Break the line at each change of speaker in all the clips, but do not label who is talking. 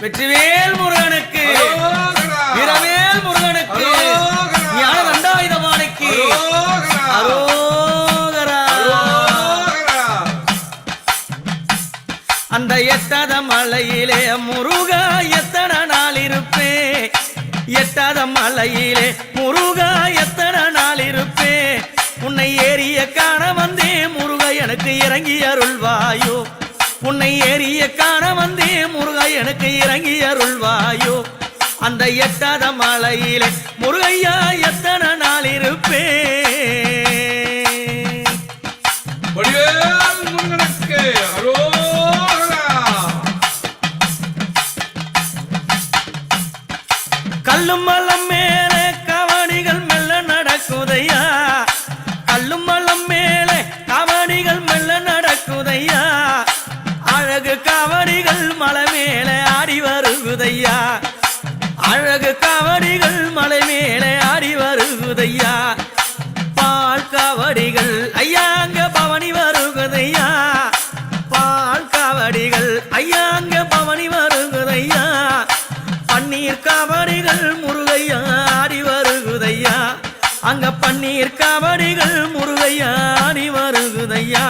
வெற்றிவேல் முருகனுக்கு, வீரவேல் முருகனுக்கு, ஞான தண்டாயுதபாணிக்கு அரோகரா. அந்த எட்டாத மலையிலே முருகா எத்தனை நாள் இருப்பே, எட்டாத மலையிலே முருகா எத்தனை நாள் இருப்பே, உன்னை ஏறிய காண வந்தே முருகா எனக்கு இறங்கி அருள்வாயோ, உன்னை ஏறிய காண வந்தே முருகா எனக்கு இறங்கி அருள்வாயோ. அந்த எட்டாத மலையிலே முருகையா எத்தனை நாள் இருப்பே. கல்லும் மலம் மேலே கவனிகள் மெல்ல நடக்குதையா, கல்லும் மலம் மேலே கவனிகள் மெல்ல நடக்குதையா, அழகு காவடிகள் மலை மேலே ஆடி வருகுதையா, அழகு காவடிகள் மலை மேலே ஆடி வருகுதையா, பால் காவடிகள் ஐயாங்க பவனி வருகுதையா, பால் காவடிகள் ஐயாங்க பவனி வருகுதையா, பன்னீர் காவடிகள் முருகையா ஆடி வருகுதையா, அங்க பன்னீர் காவடிகள் முருகையா ஆடி வருகுதையா.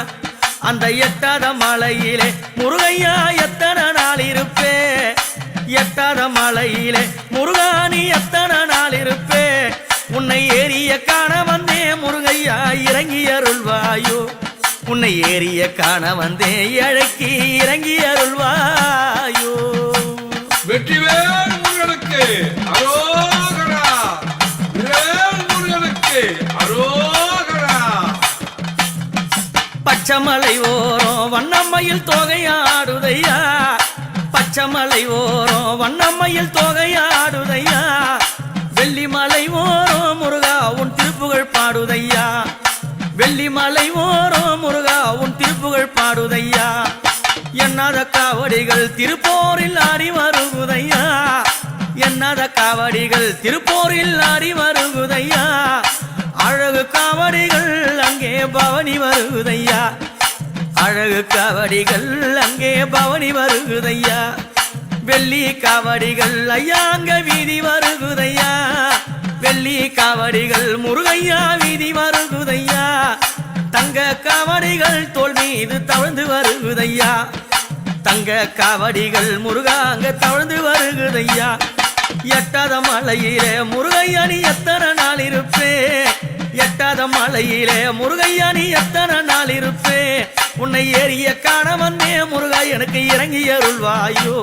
அந்த எட்டாத மலையிலே முருகையா எத்தனை நாள் இருப்பே, எட்டாத மலையிலே முருகானி எத்தனை நாள் இருப்பே, உன்னை ஏறிய காண வந்தே முருகையா இறங்கி அருள்வாயோ, உன்னை ஏறிய காண வந்தே அழைக்கி இறங்கி அருள்வாயோ.
வெற்றிவேல் முருகனுக்கு அரோகரா, வீரவேல் முருகனுக்கு அரோகரா.
பச்சமலை ஓரம் வண்ணம்மையில் தோகையாடுதையா, பச்சமலை ஓரம் வண்ணம்மையில் தோகையாடுதையா, வெள்ளிமலை ஓரம் முருகா உன் திருப்புகழ் பாடுதையா, வெள்ளிமலை ஓரம் முருகா உன் திருப்புகழ் பாடுதையா. எண்ணாத காவடிகள் திருப்போரில் ஆடி வருகுதையா, எண்ணாத காவடிகள் திருப்போரில் ஆடி வருகுதையா, அழகு காவடிகள் அங்கே பவனி வருகுதையா, அழகு காவடிகள் அங்கே பவனி வருகுதையா, வெள்ளி காவடிகள் ஐயாங்க வீதி வருகுதையா, வெள்ளி காவடிகள் முருகையா வீதி வருகுதையா, தங்க காவடிகள் தோல் மீது தவழ்ந்து வருகுதையா, தங்க காவடிகள் முருகா அங்க தவழ்ந்து வருகுதையா. எட்டாத மலையிலே முருகையா நீ எத்தனை நாள் இருப்பே, எட்டாத மலையிலே முருகையா நீ எத்தனை நாள் இருப்பே, உன்னை ஏறிய காண வந்தே முருகா எனக்கு இறங்கி அருள்வாயோ,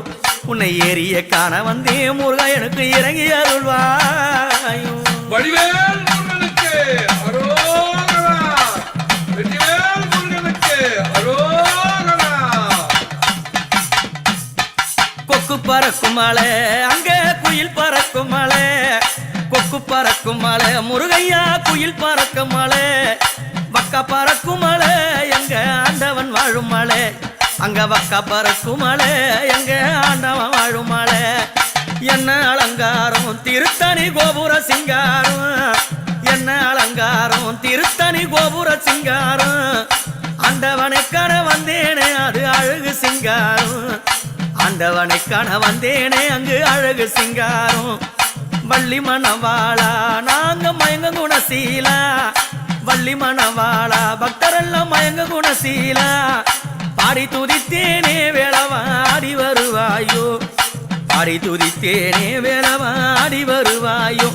உன்னை ஏறிய காண வந்தே முருகா எனக்கு இறங்கி அருள்வாயோ.
வடிவேல் முருகனுக்கு அரோகரா, வெற்றிவேல் முருகனுக்கு அரோகரா.
கொக்கு பறக்கும் மலை அங்க குயில் பறக்கும் மலை, கொக்கு பறக்கும் மலை முருகையா குயில் பறக்கும் மலை, வக்கா பறக்கும் மலை எங்க ஆண்டவன் வாழும் மலை, அங்க வக்கா பறக்கும் மலை எங்க ஆண்டவன் வாழும் மலை. என்ன அலங்காரம் திருத்தணி கோபுர சிங்காரம், என்ன அலங்காரம் திருத்தணி கோபுர சிங்காரம், ஆண்டவனை காண வந்தேனே அது அழகு சிங்காரம், ஆண்டவனை காண வந்தேனே அங்கு அழகு சிங்காரம். வள்ளி மணவாளா நாங்க மயங்க குணசீலா, வள்ளி மணவாளா பக்தரெல்லாம் மயங்க குணசீலா, பாடி துதித்தேனே வேளவாடி வருவாயோ, பாடி துதித்தேனே வேளவாடி வருவாயோ.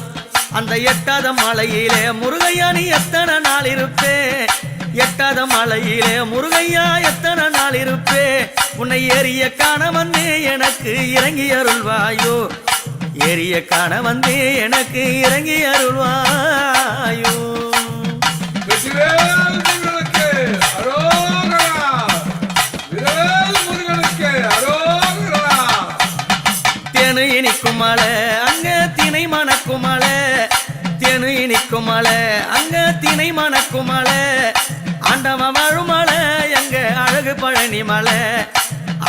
அந்த எட்டாத மலையிலே முருகையா நீ எத்தனை நாள் இருப்பே, எட்டாத மலையிலே முருகையா எத்தனை நாள் இருப்பே, உன்னை ஏறிய காண வந்தே எனக்கு இறங்கி அருள்வாயோ, ஏறிய காண வந்தே எனக்கு இறங்கி அருள்வாயோ.
வெற்றிவேல் முருகனுக்கு அரோகரா, வீரவேல் முருகனுக்கு அரோகரா.
தேனு இனிக்கும் மலை அங்க தினை மணக்கும் மலை, தேனு இனிக்கும் மலை அங்க தினை மணக்கும் மலை, ஆண்டவன் வாழும் மலை எங்க அழகு பழனி மலை,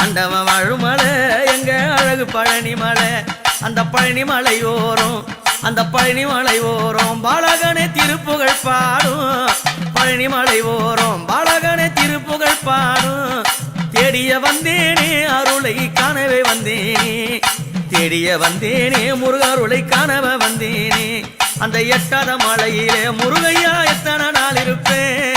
ஆண்டவன் வாழும் மலை எங்க அழகு பழனி மலை. அந்த பழனி மலை ஓரம், அந்த பழனி மலை ஓரம் பாலகனே திருப்புகழ் பாடும், பழனி மலை ஓரம் பாலகனே திருப்புகழ் பாடும். தேடிய வந்தேனே அருளை காணவே வந்தேனே, தேடிய வந்தேனே முருகருளை காணவ வந்தேனே அந்த எட்டாத மலையிலே முருகையா எத்தனை நாள் இருப்பேன்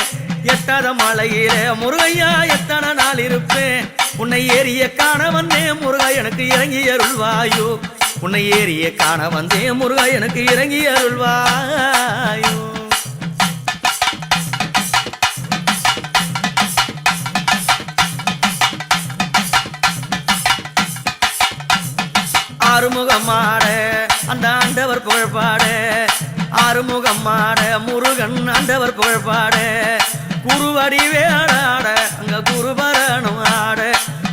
எட்டாத மலையிலே முருகையா எத்தனை நாள் இருப்பேன் உன்னை ஏறிய காண வந்தேன் முருகா எனக்கு இறங்கி அருள்வாயோ உன்னை ஏறிய காண வந்தேன் முருகா எனக்கு இறங்கி அருள்வாயோ ஆறுமுகமாட அந்த ஆண்டவர் புகழ்பாட ஆறுமுகமாட முருகன் ஆண்டவர் புகழ்பாட குருவடி வேளாட அங்க குருபரனும் ஆட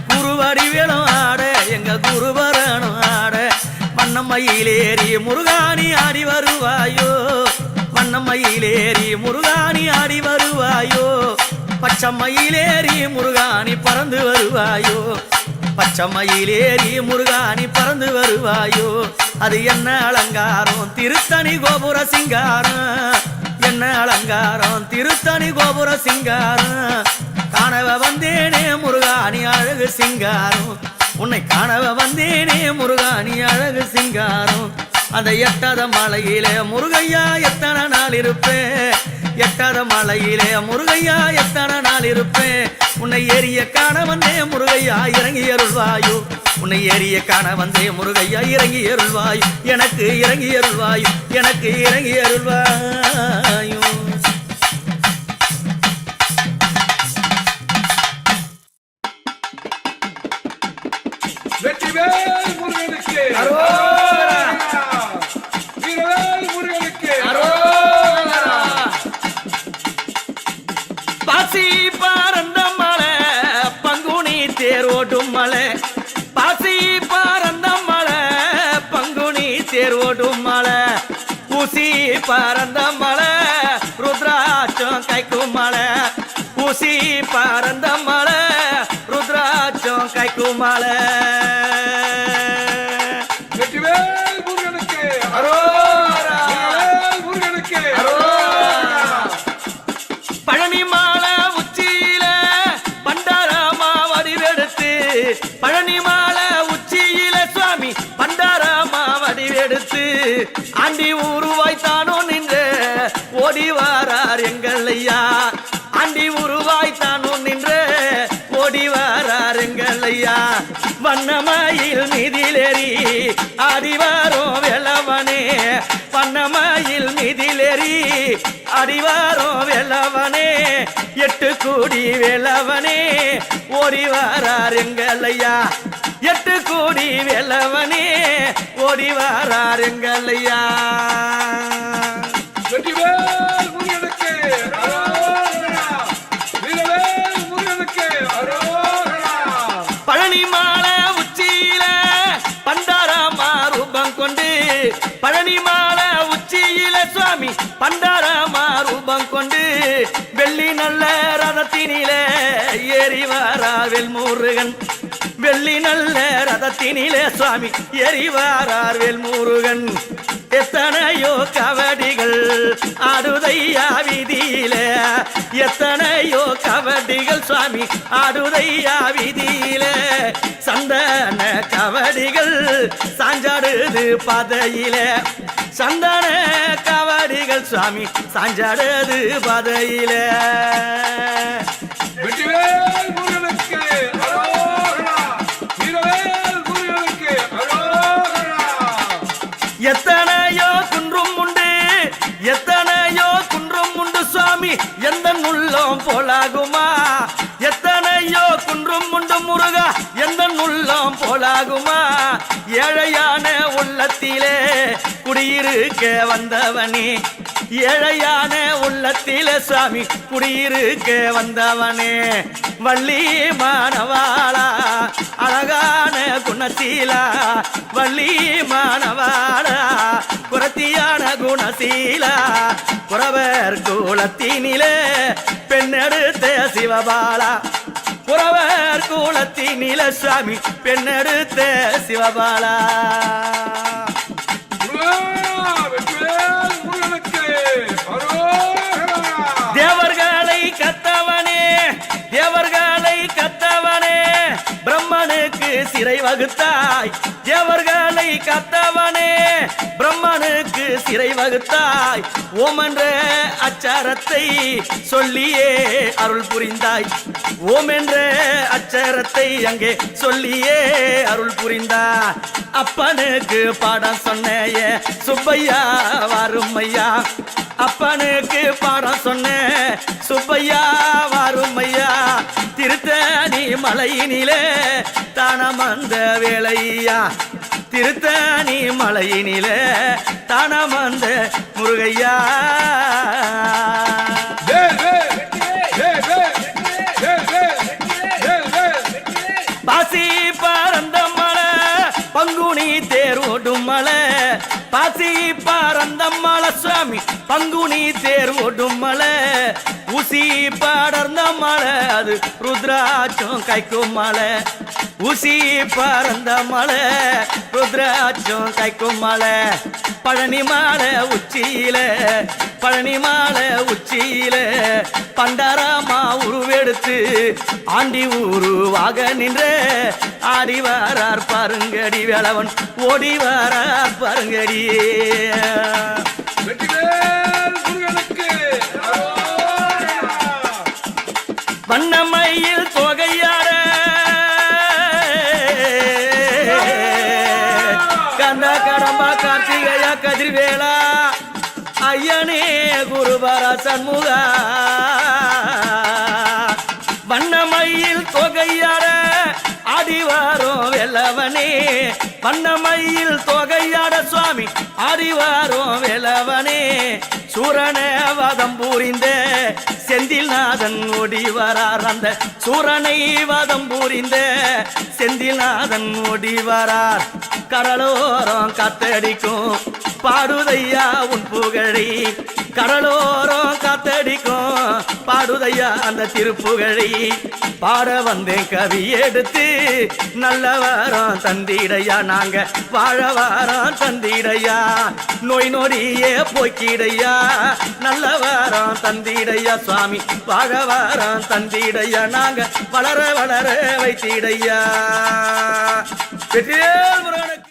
குருவடி வேளும் ஆட எங்க குருபரனும் ஆட வண்ணமயிலேறி முருகானி ஆடி வருவாயோ வண்ணமயிலேறி முருகானி ஆடி வருவாயோ பச்சமயிலேறி முருகானி பறந்து வருவாயோ பச்சமயிலேறி முருகானி பறந்து வருவாயோ அது என்ன அலங்காரம் திருத்தணி கோபுர சிங்காரம் என்ன அலங்காரம் திருத்தணி கோபுர சிங்காரம் காணவ வந்தேனே முருகானி அழகு சிங்காரம் உன்னை காணவ வந்தேனே முருகானி அழகு சிங்காரம் அந்த எட்டாத மலையிலே முருகையா எத்தனை நாள் இருப்பேன் எட்டாத மலையிலே முருகையா எத்தனை நாள் இருப்பேன் உன்னை ஏறிய காண வந்தே முருகையா இறங்கி அருள்வாயோ உன்னை ஏறிய காண வந்தே முருகையா இறங்கி அருள்வாயோ எனக்கு இறங்கி அருள்வாயோ எனக்கு இறங்கி அருள்வாயோ
வெற்றிவேல் முருகனுக்கு வீரவேல் முருகனுக்கு
பாசி பறந்த மலை பங்குனி தேரோடும் மலை பாசி பறந்த மலை பங்குனி தேரோடும் மலை ஊசி பறந்த மலை ருத்ராட்சம் கைக்கும் மலை ஊசி பறந்த மலை ருத்ராட்சம் கைக்கும் மலை
வெற்றிவேல் முருகனுக்கு வீரவேல் முருகனுக்கு
பழனி மாலை உச்சியில பண்டாரமா வடிவெடுத்து பழனி மாலை உச்சியில சுவாமி பண்டாரமா வடிவெடுத்து ஆண்டி உருவாய்த்தானோ நின்று ஓடி வாரார் எங்கள் ஐயா ஆண்டி உருவாய்த்தானோ நின்று ஓடி வாரார் எங்கள் ஐயா வண்ணமயில் மீதிலேறி ஆடிவாரோ வெள்ளவனே வண்ணமயில் மீதிலேறி ஆடிவாரோ வெள்ளவனே எட்டு கூடி வெள்ளவனே ஓடி வாரார் எங்கள் ஐயா எட்டு கூடி வெள்ளவனே ஓடி வாரார் எங்கள் ஐயா
வெற்றிவேல் முருகனுக்கு வீரவேல் முருகனுக்கு
பழனி மாலை உச்சியில பண்டாரமா ரூபம் கொண்டு பழனி மாலை உச்சியில சுவாமி பண்டாரமா ரூபம் கொண்டு வெள்ளி நல்ல ரதத்தினிலே ஏறி வாரார் முருகன் வெள்ளி நல்ல ரதத்தினிலே சுவாமி ஏறி வாரார் முருகன் எத்தனையோ கவடிகள் ஆடுதையா வீதியில எத்தனையோ கவடிகள் சுவாமி ஆடுதையா வீதியில சந்தன கவடிகள் சாஞ்சாடுது பாதையில சந்தன கவடிகள் சுவாமி சாஞ்சாடுது பாதையில
வெற்றிவேல் முருகனுக்கு வீரவேல் முருகனுக்கு
எத்தனையோ குன்றும் உண்டு எத்தனையோ குன்றும் உண்டு சுவாமி எந்த உள்ளம் போலாகுமா எத்தனையோ குன்றும் உண்டு முருகா எந்த உள்ளம் போலாகுமா ஏழையான உள்ளத்திலே குடியிருக்க வந்தவனே ஏழையான உள்ளத்திலே சுவாமி குடியிருக்க வந்தவனே வள்ளி மானவாளா அழகான குணசீலா வள்ளி மானவாளா குரத்தியான குணசீலா குறவர் குலத்தினிலே பெண்ணெடுத்த சிவபாலா குறவர் குலத்தினிலே சுவாமி பெண்ணெடுத்த சிவபாலா
வெற்றிவேல் முருகனுக்கு
தேவர்களை கத்தவனே தேவர்களை கத்தவனே பிரம்மனுக்கு சிறை வகுத்தாய் தேவர்களை காத்தவனே பிரம்மனுக்கு சிறை வகுத்தாய் ஓம் என்ற அச்சாரத்தை சொல்லியே அருள் புரிந்தாய் ஓம் என்ற அச்சரத்தை அங்கே சொல்லியே அருள் புரிந்தாய் அப்பனுக்கு பாடம் சொன்னைய சுப்பையா வாருமையா அப்பனுக்கு பாடம் சொன்ன சுப்பையா வாருமையா திருத்தணி மலையினிலே தானமந்த வேளையா திருத்தணி மலையினிலே தானமந்த முருகையா பாசி பறந்த மலை பங்குனி தேரோடும் மலை பாசி பறந்த மலை சுவாமி பங்குனி தேரோடும் மலை ஊசி படர்ந்த மலை அது ருத்ராட்சம் கைக்கும் மலை ஊசி பறந்த மலை ருத்ராட்சம் கைக்கும் மலை பழனி மாலை உச்சியில பழனி மாலை உச்சியில பண்டாரமா உருவெடுத்து ஆண்டி உருவாக நின்ற ஆடி வாரார் பாருங்கடி வேளவன் ஓடி வாரார் பாருங்கடி
வெற்றிவேல் முருகனுக்கு
வண்ணமையில் தொகையாட கந்த கடம்பா கார்த்திகையா கதிர்வேளா ஐயனே குருபர சண்முகா வண்ணமையில் தொகையாட ஆடிவாரோம் வெல்லவனே வண்ணமையில் தொகையாட சுவாமி ஆடிவாரோம் வெல்லவனே சூரன வதம் பூரிந்த செந்தில்நாதன் ஓடி வரார் அந்த சூரனை வதம் பூரிந்த செந்தில்நாதன் ஓடி வரார் கடலோரம் காத்தடிக்கும் பாடுதையா உன் புகழை கடலோரம் காத்தடிக்கும் பாடுதையா அந்த திருப்புகழை பாட வந்தேன் கவி எடுத்து நல்ல வாரம் தந்திடையா நாங்க வாழ வாரம் தந்திடையா நோய் நொடியே போக்கிடையா நல்ல வாரம் தந்திடையா சுவாமி வாழ வாரம் தந்திடையா நாங்க வளர வளர வைத்திடையா வெற்றிவேல் முருகனுக்கு